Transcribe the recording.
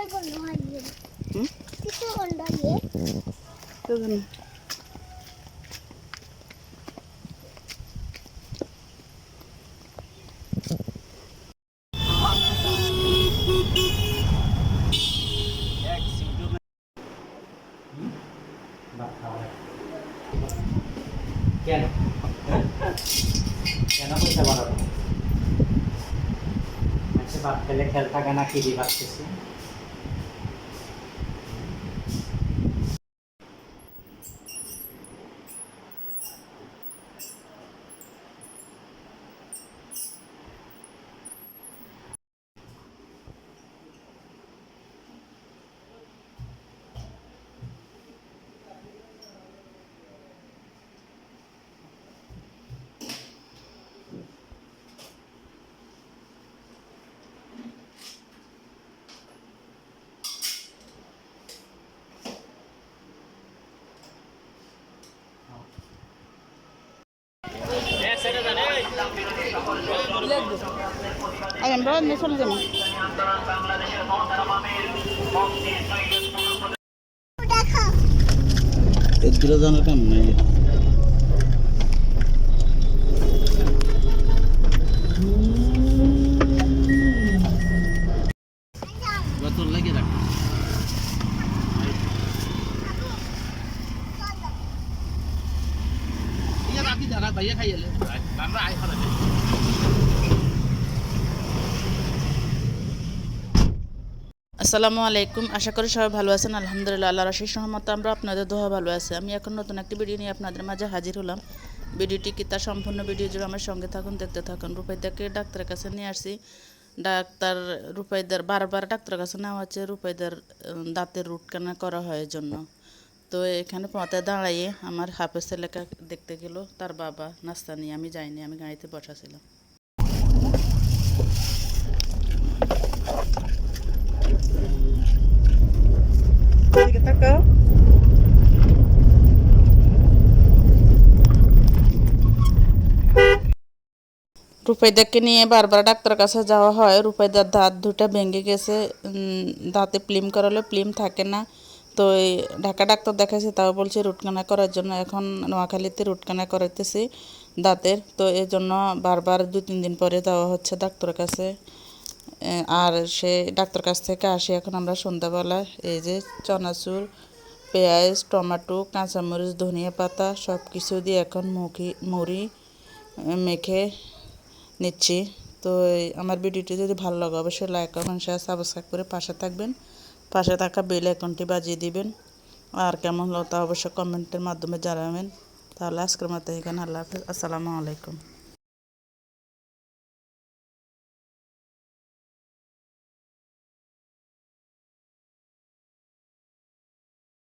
হুম তো জানো কেন কেন পয়সা বাড়াবো আচ্ছা বাপ খেলে খেল থাকে না কি দিয়ে ভাবতেছি আর আমরা চলে যাবো এদিকে জানার কাম নাই তোর লাগিয়ে রাখ ভাইয়া খাইলে আমরা আই ফেলা আসসালামু আলাইকুম আশা করি সবাই ভালো আছেন আলহামদুলিল্লাহ আল্লাহর অশেষ রহমতে আমরা আপনাদের দোয়া ভালো আছে আমি এখন নতুন একটি ভিডিও নিয়ে আপনাদের মাঝে হাজির হলাম ভিডিওটি কি তার সম্পূর্ণ ভিডিও জুড়ে আমার সঙ্গে থাকুন দেখতে থাকুন রূপাইদাকে ডাক্তারের কাছে নিয়ে আসছি ডাক্তার রূপাইদার বারবার ডাক্তারের কাছে নেওয়া হচ্ছে রূপাইদার দাঁতের রুট ক্যানাল করা হয় জন্য তো এখানে পথে দাঁড়াইয়ে আমার হাফেজ ছেলেকে দেখতে গেল তার বাবা নাস্তা নিয়ে আমি যাইনি আমি গাড়িতে বসা ছিলাম রূপাইদাকে নিয়ে বারবার ডাক্তারের কাছে যাওয়া হয় রূপাইদার দাঁত দুটো ভেঙে গেছে দাঁতে প্লিম করালে প্লিম থাকে না তো এই ঢাকা ডাক্তার দেখাইছে তাও বলছে রুট ক্যানাল করার জন্য এখন নোয়াখালীতে রুট ক্যানাল করাইতেছি দাঁতের তো এই জন্য বারবার 2-3 দিন পরে যাওয়া হচ্ছে ডাক্তারের কাছে আর সে ডাক্তার কাছ থেকে আসি এখন আমরা সন্ধ্যাবেলা এই যে চানাচুর পেঁয়াজ টমেটো কাঁচামরিচ ধনিয়া পাতা সব কিছু দিয়ে এখন মুড়ি মেখে নিচ্ছি তো আমার ভিডিওটি যদি ভালো লাগে অবশ্যই লাইক কমেন্ট শেয়ার সাবস্ক্রাইব করে পাশে থাকবেন পাশে থাকা বেল আইকনটি বাজিয়ে দিবেন আর কেমন হলো তা অবশ্যই কমেন্টের মাধ্যমে জানাবেন তাহলে আজকের মতো এখানে আল্লাহ হাফেজ আসসালামু আলাইকুম